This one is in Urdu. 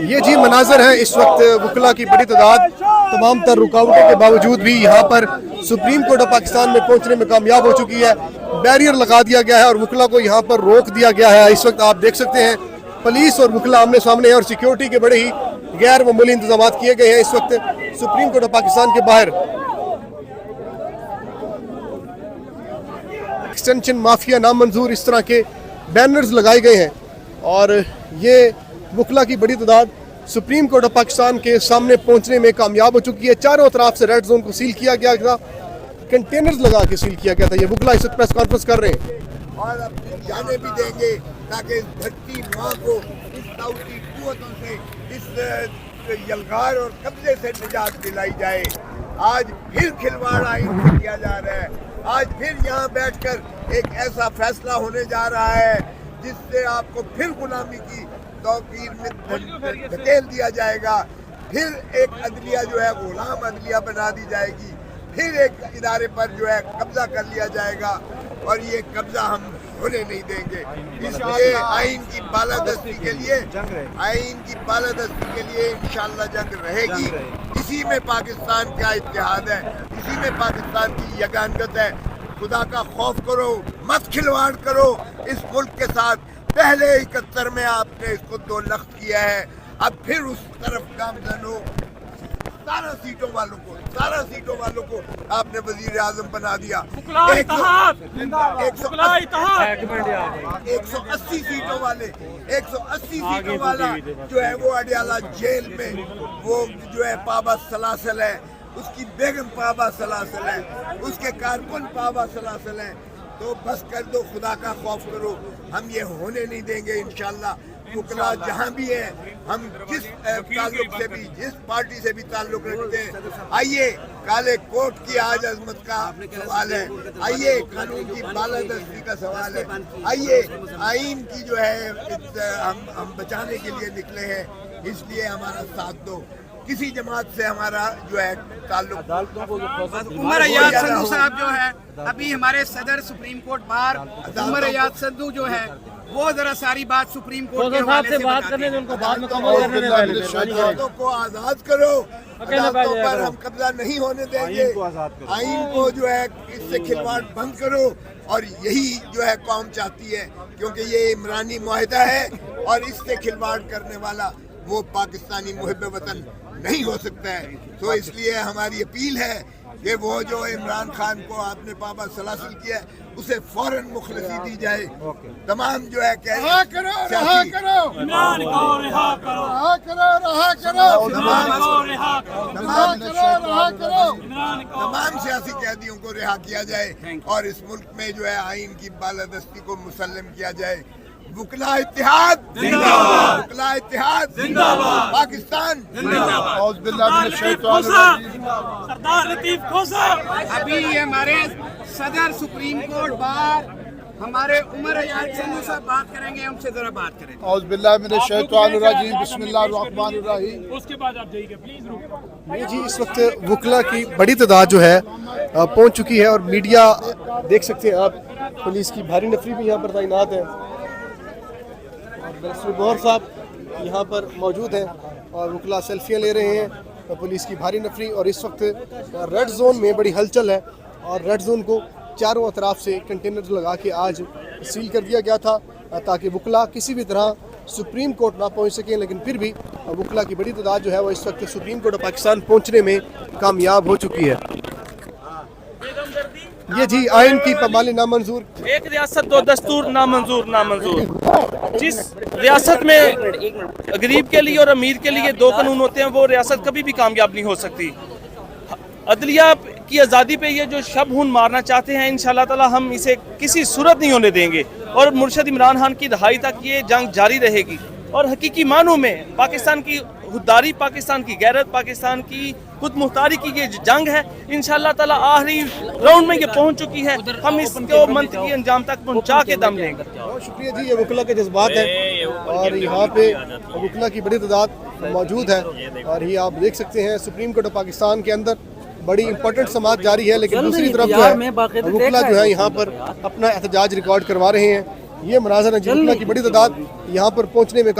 یہ جی مناظر ہیں اس وقت وکلا کی بڑی تعداد تمام تر رکاوٹوں کے باوجود بھی یہاں پر سپریم کورٹ آف پاکستان میں پہنچنے میں کامیاب ہو چکی ہے. بیریئر لگا دیا گیا ہے اور وکلا کو یہاں پر روک دیا گیا ہے. اس وقت آپ دیکھ سکتے ہیں پولیس اور وکلا آمنے سامنے ہیں اور سیکیورٹی کے بڑے ہی غیر معمولی انتظامات کیے گئے ہیں. اس وقت سپریم کورٹ آف پاکستان کے باہر ایکسٹینشن مافیا نامنظور اس طرح کے بینرز لگائے گئے ہیں اور یہ وکلا کی بڑی تعداد سپریم کورٹ آف پاکستان کے سامنے پہنچنے میں کامیاب ہو چکی ہے. چاروں طرف سے ریڈ زون کو سیل کیا گیا تھا, کنٹینرز لگا کے سیل کیا گیا تھا. یہ وکلا اس وقت پریس کانفرنس کر رہے ہیں اور اپنی جانیں بھی دیں گے تاکہ اس دھرتی ماں کو اس طاغوتی قوتوں سے, اس یلغار اور قبضے سے نجات دلائی جائے. آج پھر کھلواڑ آئین سے کیا جا رہا ہے. آج پھر یہاں بیٹھ کر ایک ایسا فیصلہ ہونے جا رہا ہے جس سے آپ کو پھر غلامی کی توقیر میں دھکیل دیا جائے گا. پھر ایک عدلیہ جو ہے غلام عدلیہ بنا دی جائے گی. پھر ایک ادارے پر جو ہے قبضہ کر لیا جائے گا اور یہ قبضہ ہم ہونے نہیں دیں گے. اس لیے آئین کی بالادستی کے لیے انشاءاللہ جنگ رہے گی. اسی میں پاکستان کا اتحاد ہے, اسی میں پاکستان کی یگانگت ہے. خدا کا خوف کرو, مت کھلواڑ کرو اس ملک کے ساتھ. پہلے 71 میں آپ نے اس کو 2 لخت کیا ہے, اب پھر اس طرف گامزن ہو. 17 سیٹوں والوں کو آپ نے وزیر اعظم بنا دیا. 180 سیٹوں والا جو ہے وہ اڈیالہ جیل میں وہ جو ہے پابا سلاسل ہے, اس کی بیگم پابا سلاسل ہے, اس کے کارکن پابا سلاسل ہیں. تو بس کر دو, خدا کا خوف کرو. ہم یہ ہونے نہیں دیں گے انشاءاللہ. وکلا جہاں بھی ہے, ہم جس تعلق سے بھی, جس پارٹی سے بھی تعلق رکھتے ہیں, آئیے کالے کوٹ کی آج عظمت کا سوال ہے, آئیے قانون کی بالادستی کا سوال ہے, آئیے آئین کی جو ہے ہم بچانے کے لیے نکلے ہیں. اس لیے ہمارا ساتھ دو. کسی جماعت سے ہمارا جو ہے تعلق. عمر ایاز سندھو صاحب جو ہے ابھی ہمارے صدر سپریم کورٹ بار, عمر ایاز سندھو جو ہے وہ ذرا ساری بات سپریم کورٹ کے حوالے سے بات کرنے دیں. عدالتوں کو آزاد کرو, عدالتوں پر ہم قبضہ نہیں ہونے دیں گے. آئین کو جو ہے اس سے کھلواڑ بند کرو. اور یہی جو ہے قوم چاہتی ہے, کیونکہ یہ عمرانی معاہدہ ہے اور اس سے کھلواڑ کرنے والا وہ پاکستانی محب وطن نہیں ہو سکتا ہے. تو اس لیے ہماری اپیل ہے کہ وہ جو عمران خان کو آپ نے پابا سلاسل کیا ہے اسے فوراً مخلصی دی جائے. تمام جو ہے تمام سیاسی قیدیوں کو رہا کیا جائے اور اس ملک میں جو ہے آئین کی بالادستی کو مسلم کیا جائے. وکلا اتحاد زندہ باد, وکلا اتحاد زندہ باد, پاکستان زندہ باد. اعوذ باللہ من الشیطان الرجیم. سردار لطیف کھوسا ابھی ہمارے صدر سپریم کورٹ بار ہمارے عمر ایاز سندھو صاحب بات کریں گے, ان سے ذرا بات کریں. اعوذ باللہ من الشیطان الرجیم. بسم اللہ الرحمن الرحیم. اس کے بعد آپ جائیے گا پلیز. جی اس وقت وکلا کی بڑی تعداد جو ہے پہنچ چکی ہے اور میڈیا دیکھ سکتے ہیں آپ. پولیس کی بھاری نفری بھی یہاں پر تعینات ہے. بیرسٹر گوہر صاحب یہاں پر موجود ہیں اور وکلا سیلفیاں لے رہے ہیں. پولیس کی بھاری نفری اور اس وقت ریڈ زون میں بڑی ہلچل ہے اور ریڈ زون کو چاروں اطراف سے کنٹینر لگا کے آج سیل کر دیا گیا تھا تاکہ وکلا کسی بھی طرح سپریم کورٹ نہ پہنچ سکیں. لیکن پھر بھی وکلا کی بڑی تعداد جو ہے وہ اس وقت سپریم کورٹ آف پاکستان پہنچنے میں کامیاب ہو چکی ہے. یہ جی آئین کی پامالی نامنظور. ایک ریاست 2 دستور نامنظور. جس ریاست میں غریب کے لیے اور امیر کے لیے 2 قانون ہوتے ہیں وہ ریاست کبھی بھی کامیاب نہیں ہو سکتی. عدلیہ کی آزادی پہ یہ جو شب ہون مارنا چاہتے ہیں انشاءاللہ تعالی ہم اسے کسی صورت نہیں ہونے دیں گے اور مرشد عمران خان کی رہائی تک یہ جنگ جاری رہے گی. اور حقیقی معنوں میں پاکستان کی خودداری, پاکستان کی غیرت, پاکستان کی خود مختاری کی یہ جنگ ہے انشاءاللہ تعالی آخری راؤنڈ میں یہ پہنچ چکی ہے. ہم اس کو منطقی انجام تک پہنچا کے دم لیں گے. بہت شکریہ جی. یہ وکلا کے جذبات ہیں اور یہاں پہ وکلا کی بڑی تعداد موجود ہے اور یہ آپ دیکھ سکتے ہیں سپریم کورٹ آف پاکستان کے اندر بڑی امپورٹنٹ سماعت جاری ہے. لیکن دوسری طرف جو ہے وکلا جو ہے یہاں پر اپنا احتجاج ریکارڈ کروا رہے ہیں یہ مناظر ہیں جن کی بڑی تعداد یہاں پر پہنچنے میں